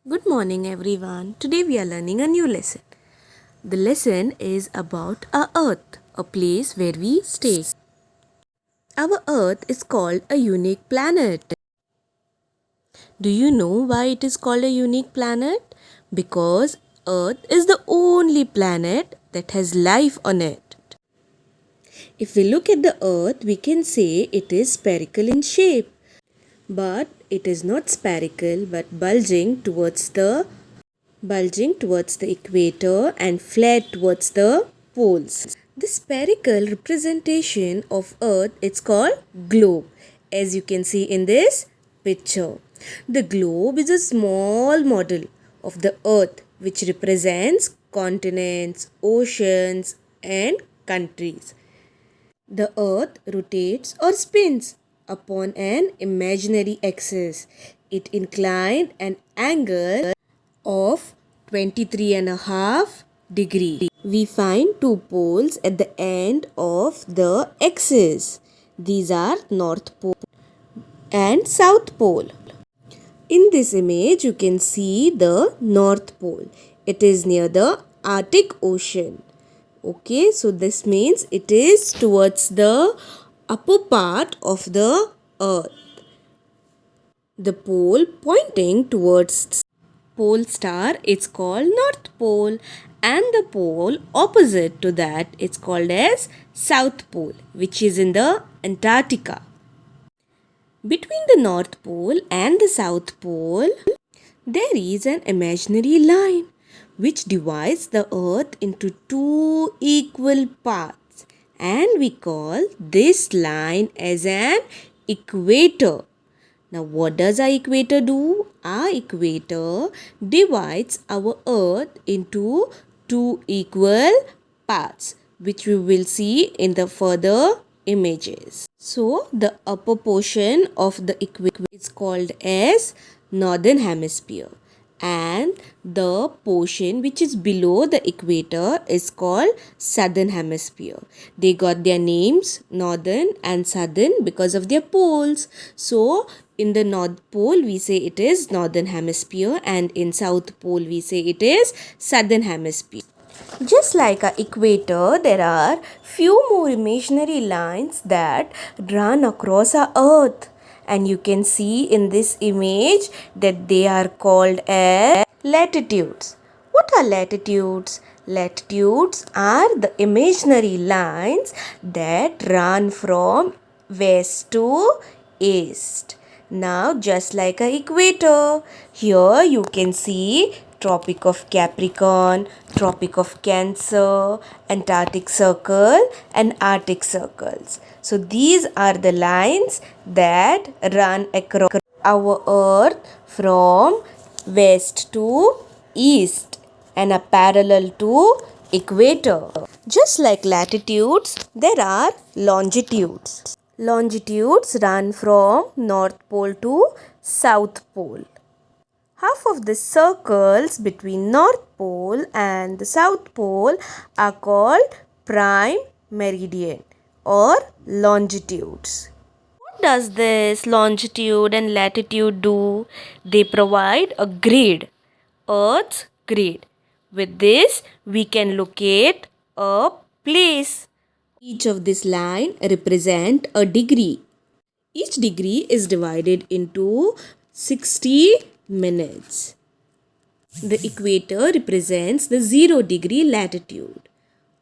Good morning, everyone. Today we are learning a new lesson. The lesson is about our Earth, a place where we stay. Our Earth is called a unique planet. Do you know why it is called a unique planet? Because Earth is the only planet that has life on it. If we look at the Earth, we can say it is spherical in shape. But it is not spherical but bulging towards the equator and flat towards the poles. The spherical representation of Earth is called globe, as you can see in this picture. The globe is a small model of the Earth which represents continents, oceans and countries. The Earth rotates or spins upon an imaginary axis. It inclined an angle of 23.5 degree. We find two poles at the end of the axis. These are North Pole and South Pole. In this image, you can see the North Pole. It is near the Arctic Ocean. Okay, so this means it is towards the upper part of the earth. The pole pointing towards pole star is called North Pole, and the pole opposite to that is called as South Pole, which is in the Antarctica. Between the North Pole and the South Pole, there is an imaginary line which divides the earth into two equal parts, and we call this line as an equator. Now, what does our equator do? Our equator divides our earth into two equal parts, which we will see in the further images. So, the upper portion of the equator is called as northern hemisphere, and the portion which is below the equator is called southern hemisphere. They got their names northern and southern because of their poles. So in the North Pole we say it is northern hemisphere, and in South Pole we say it is southern hemisphere. Just like our equator, there are few more imaginary lines that run across our earth, and you can see in this image that they are called as latitudes. What are latitudes? Latitudes are the imaginary lines that run from west to east. Now, just like a equator, here you can see Tropic of Capricorn, Tropic of Cancer, Antarctic Circle and Arctic Circles. So these are the lines that run across our earth from west to east and are parallel to equator. Just like latitudes, there are longitudes. Longitudes run from North Pole to South Pole. Half of the circles between North Pole and the South Pole are called prime meridian or longitudes. What does this longitude and latitude do? They provide a grid, Earth's grid. With this, we can locate a place. Each of this line represent a degree. Each degree is divided into 60 minutes. The equator represents the 0-degree latitude.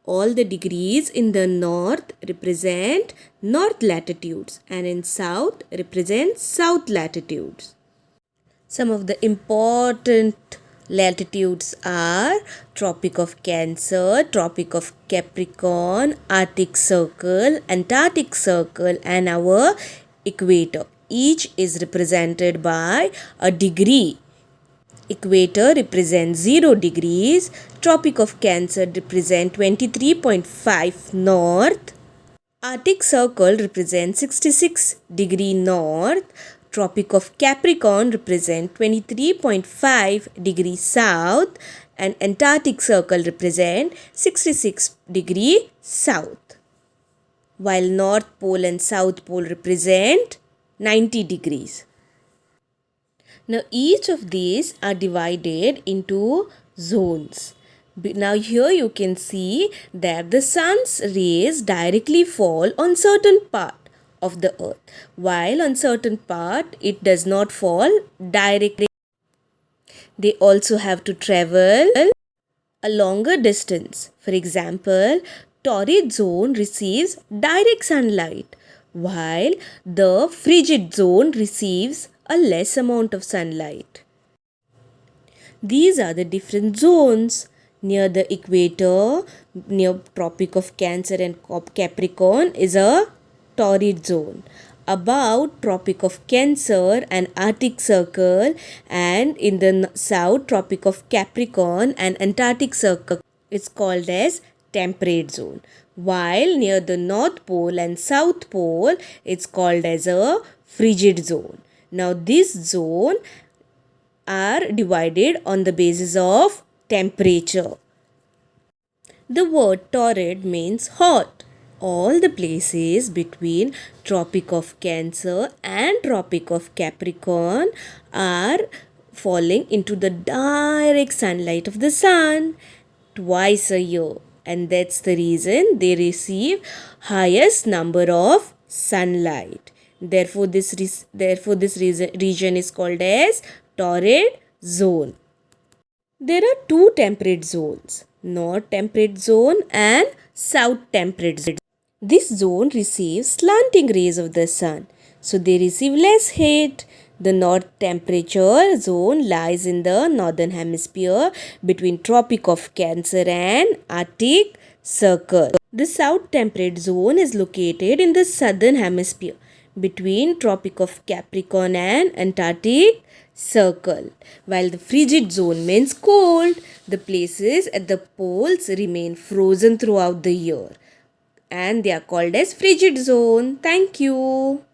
All the degrees in the north represent north latitudes, and in south represent south latitudes. Some of the important latitudes are Tropic of Cancer, Tropic of Capricorn, Arctic Circle, Antarctic Circle and our equator. Each is represented by a degree. Equator represents 0 degrees, Tropic of Cancer represents 23.5 north, Arctic Circle represents 66 degree north, Tropic of Capricorn represents 23.5 degree south, and Antarctic Circle represents 66 degree south, while North Pole and South Pole represent 90 degrees. Now each of these are divided into zones. Now here you can see that the sun's rays directly fall on certain part of the earth, while on certain part it does not fall directly. They also have to travel a longer distance. For example, torrid zone receives direct sunlight, while the frigid zone receives a less amount of sunlight. These are the different zones. Near the equator, near Tropic of Cancer and Capricorn is a torrid zone. About Tropic of Cancer and Arctic Circle, and in the south Tropic of Capricorn and Antarctic Circle is called as temperate zone. While near the North Pole and South Pole it's called as a frigid zone. Now this zone are divided on the basis of temperature. The word torrid means hot. All the places between Tropic of Cancer and Tropic of Capricorn are falling into the direct sunlight of the sun twice a year, and that's the reason they receive highest number of sunlight. Therefore this region is called as torrid zone. There are two temperate zones, north temperate zone and south temperate zone. This zone receives slanting rays of the sun, so they receive less heat. The north temperature zone lies in the northern hemisphere between Tropic of Cancer and Arctic Circle. The south temperate zone is located in the southern hemisphere between Tropic of Capricorn and Antarctic Circle. While the frigid zone means cold, the places at the poles remain frozen throughout the year, and they are called as frigid zone. Thank you.